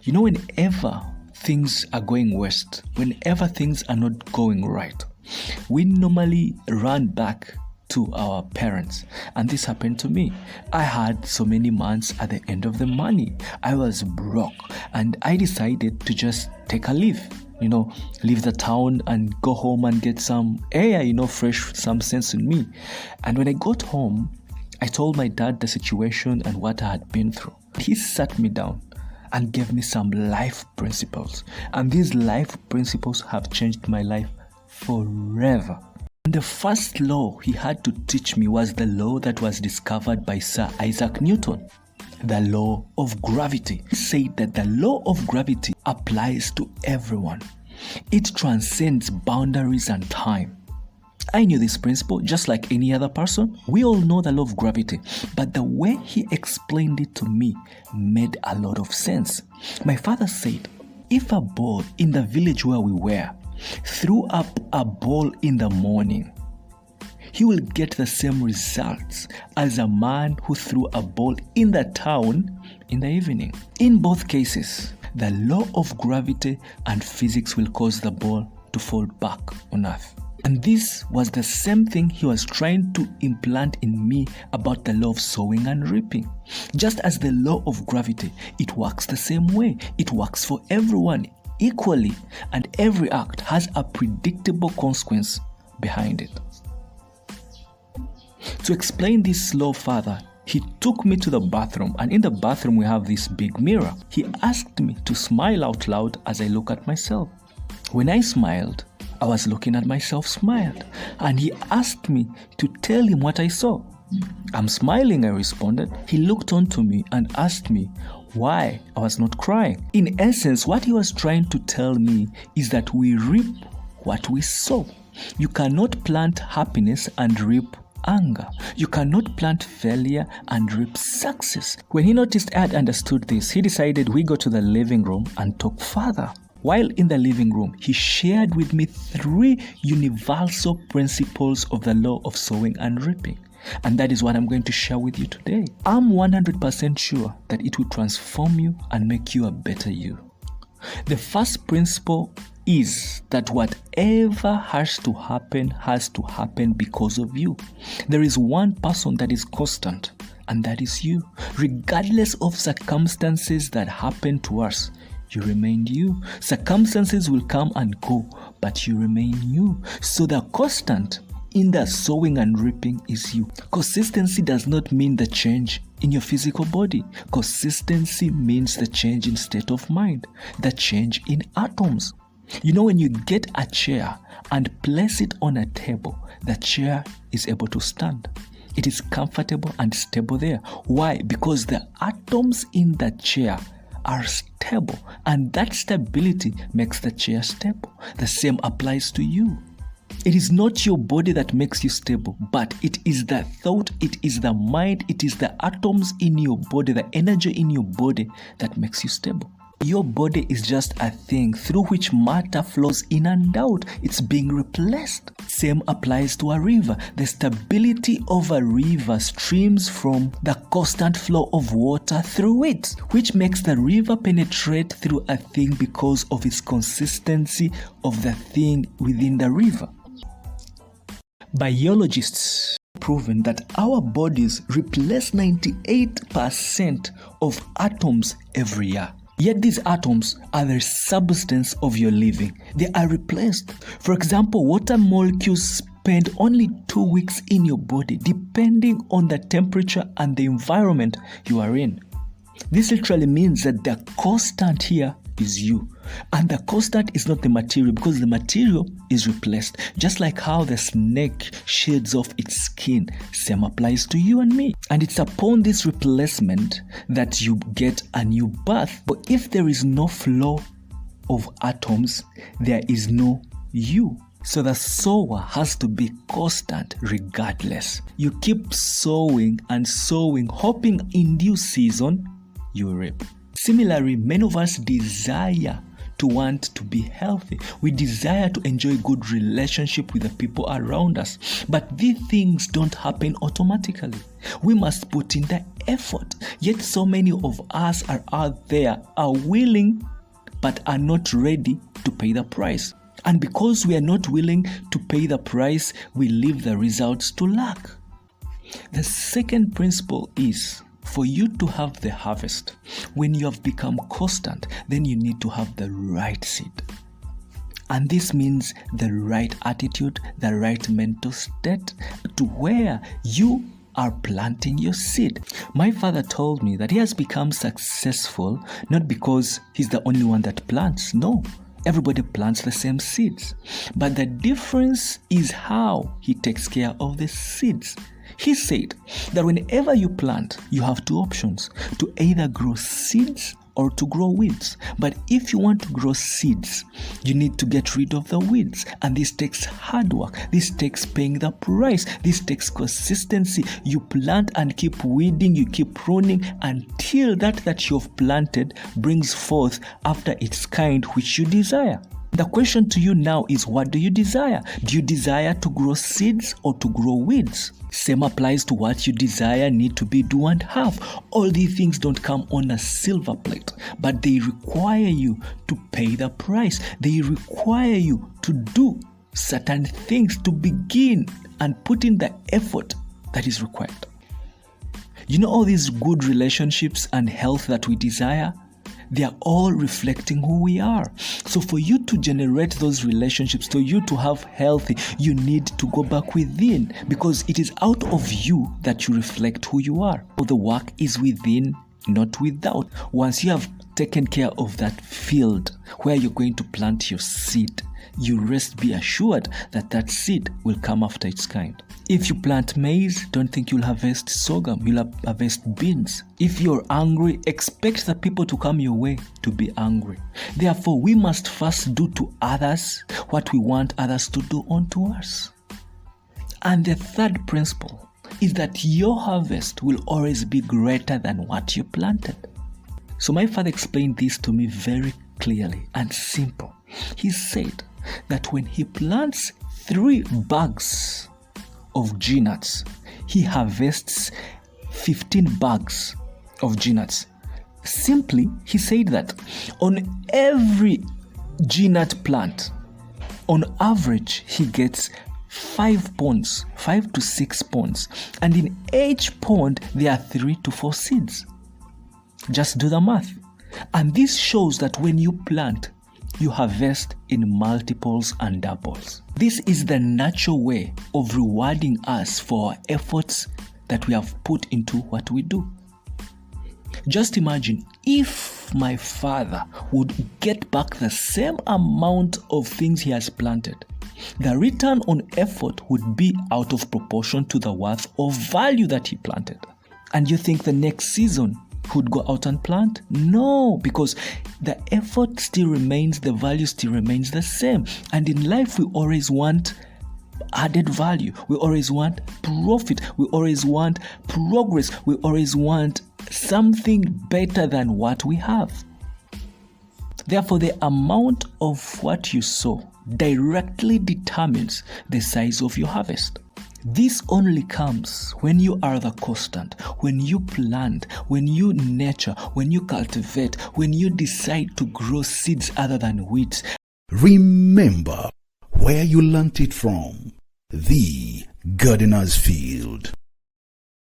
Whenever things are going west, whenever things are not going right, we normally run back to our parents. And this happened to me. I had so many months at the end of the money. I was broke and I decided to just take a leave. Leave the town and go home and get some air, fresh, some sense in me. And when I got home, I told my dad the situation and what I had been through. He sat me down and gave me some life principles. And these life principles have changed my life forever. And the first law he had to teach me was the law that was discovered by Sir Isaac Newton. The law of gravity. He said that the law of gravity applies to everyone. It transcends boundaries and time. I knew this principle just like any other person. We all know the law of gravity, but the way he explained it to me made a lot of sense. My father said, if a boy in the village where we were threw up a ball in the morning, he will get the same results as a man who threw a ball in the town in the evening. In both cases, the law of gravity and physics will cause the ball to fall back on earth. And this was the same thing he was trying to implant in me about the law of sowing and reaping. Just as the law of gravity, it works the same way. It works for everyone equally, and every act has a predictable consequence behind it. To explain this law further, he took me to the bathroom, and in the bathroom we have this big mirror. He asked me to smile out loud as I look at myself. When I smiled, I was looking at myself smiled, and he asked me to tell him what I saw. I'm smiling, I responded. He looked on to me and asked me why I was not crying. In essence, what he was trying to tell me is that we reap what we sow. You cannot plant happiness and reap anger. You cannot plant failure and reap success. When he noticed I had understood this, he decided we go to the living room and talk further. While in the living room, he shared with me 3 universal principles of the law of sowing and reaping. And that is what I'm going to share with you today. I'm 100% sure that it will transform you and make you a better you. The first principle is that whatever has to happen because of you. There is one person that is constant, and that is you. Regardless of circumstances that happen to us, you remain you. Circumstances will come and go, but you remain you. So the constant in the sowing and reaping is you. Consistency does not mean the change in your physical body. Consistency means the change in state of mind, the change in atoms. When you get a chair and place it on a table, the chair is able to stand. It is comfortable and stable there. Why? Because the atoms in the chair are stable, and that stability makes the chair stable. The same applies to you. It is not your body that makes you stable, but it is the thought, it is the mind, it is the atoms in your body, the energy in your body that makes you stable. Your body is just a thing through which matter flows in and out. It's being replaced. Same applies to a river. The stability of a river streams from the constant flow of water through it, which makes the river penetrate through a thing because of its consistency of the thing within the river. Biologists have proven that our bodies replace 98% of atoms every year. Yet these atoms are the substance of your living. They are replaced. For example, water molecules spend only 2 weeks in your body, depending on the temperature and the environment you are in. This literally means that the constant here is you. And the constant is not the material, because the material is replaced. Just like how the snake sheds off its skin, same applies to you and me. And it's upon this replacement that you get a new birth. But if there is no flow of atoms, there is no you. So the sower has to be constant regardless. You keep sowing and sowing, hoping in due season you reap. Similarly, many of us desire to want to be healthy. We desire to enjoy good relationship with the people around us. But these things don't happen automatically. We must put in the effort. Yet so many of us are out there, are willing, but are not ready to pay the price. And because we are not willing to pay the price, we leave the results to lack. The second principle is, for you to have the harvest, when you have become constant, then you need to have the right seed. And this means the right attitude, the right mental state to where you are planting your seed. My father told me that he has become successful not because he's the only one that plants. No, everybody plants the same seeds. But the difference is how he takes care of the seeds. He said that whenever you plant, you have two options: to either grow seeds or to grow weeds. But if you want to grow seeds, you need to get rid of the weeds. And this takes hard work. This takes paying the price. This takes consistency. You plant and keep weeding, you keep pruning until that you've planted brings forth after its kind which you desire. The question to you now is, what do you desire? Do you desire to grow seeds or to grow weeds? Same applies to what you desire, need to be, do, and have. All these things don't come on a silver plate, but they require you to pay the price. They require you to do certain things, to begin and put in the effort that is required. You know, all these good relationships and health that we desire, they are all reflecting who we are. So for you to generate those relationships, for you to have healthy, you need to go back within, because it is out of you that you reflect who you are. So the work is within, not without. Once you have taken care of that field where you're going to plant your seed, you rest be assured that that seed will come after its kind. If you plant maize, don't think you'll harvest sorghum, you'll harvest beans. If you're angry, expect the people to come your way to be angry. Therefore, we must first do to others what we want others to do unto us. And the third principle is that your harvest will always be greater than what you planted. So my father explained this to me very clearly and simple. He said that when he plants 3 bags of G-nuts, he harvests 15 bags of G-nuts. Simply, he said that on every G-nut plant, on average, he gets 5 ponds, 5 to 6 ponds. And in each pond, there are 3 to 4 seeds. Just do the math. And this shows that when you plant, you harvest in multiples and doubles. This is the natural way of rewarding us for our efforts that we have put into what we do. Just imagine if my father would get back the same amount of things he has planted. The return on effort would be out of proportion to the worth of value that he planted. And you think the next season would go out and plant? No, because the effort still remains, the value still remains the same. And in life, we always want added value. We always want profit. We always want progress. We always want something better than what we have. Therefore, the amount of what you sow directly determines the size of your harvest. This only comes when you are the constant, when you plant, when you nurture, when you cultivate, when you decide to grow seeds other than weeds. Remember where you learnt it from. The Gardener's Field.